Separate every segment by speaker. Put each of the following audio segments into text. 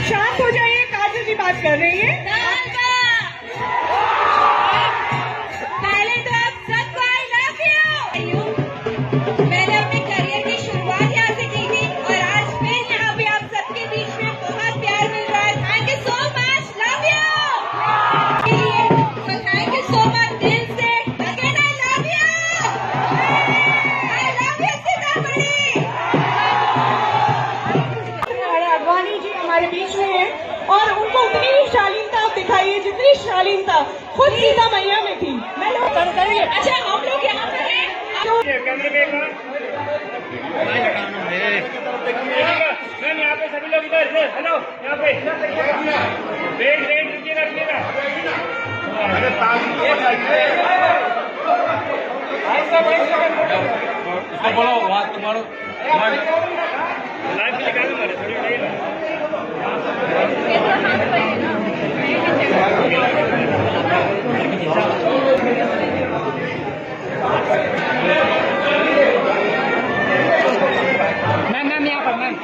Speaker 1: शांत हो जाइए, काजल जी बात कर रही है।
Speaker 2: पहले तो आप सबको आई लव यू। मैंने अपने करियर की शुरुआत यहाँ से की थी और आज फिर यहाँ पे आप सबके बीच में बहुत प्यार मिल रहा है। Thank you so much, love you. तो थैंक यू सो मच दिल से। Again I love you Sitamarhi.
Speaker 1: Advani ji हमारे बीच में है और उनको उतनी ही शालीनता आप दिखाइए जितनी शालीनता खुद सीता मैया में थी। अच्छा, हम लोग यहाँ पे हैं।
Speaker 3: मैम यहाँ पे सभी लोग इधर इधर, हेलो यहाँ पे वेट वेट रुकिएगा रुकिएगा। अरे इसको बोलो बात तुम्हारो लाइव निकालो मेरे थोड़ी नहीं मैम यहाँ पर मैम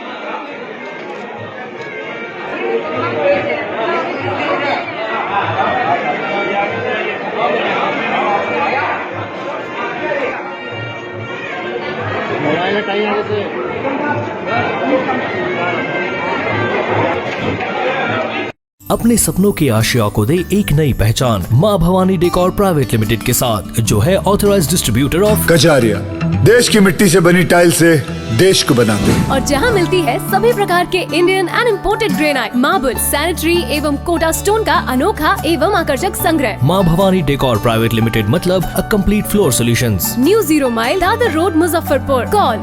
Speaker 3: मोबाइल हटाइए आगे से।
Speaker 4: अपने सपनों की आशिया को दे एक नई पहचान माँ भवानी डेकोर प्राइवेट लिमिटेड के साथ, जो है ऑथराइज्ड डिस्ट्रीब्यूटर ऑफ
Speaker 5: कजारिया। देश की मिट्टी से बनी टाइल से देश को बनाते हैं
Speaker 6: और जहां मिलती है सभी प्रकार के Indian and imported granite, marble, sanitary एवं कोटा स्टोन का अनोखा एवं आकर्षक संग्रह।
Speaker 4: माँ भवानी डेकोर प्राइवेट लिमिटेड मतलब a complete floor solutions.
Speaker 6: New 0 mile Dadar road, Muzaffarpur. Call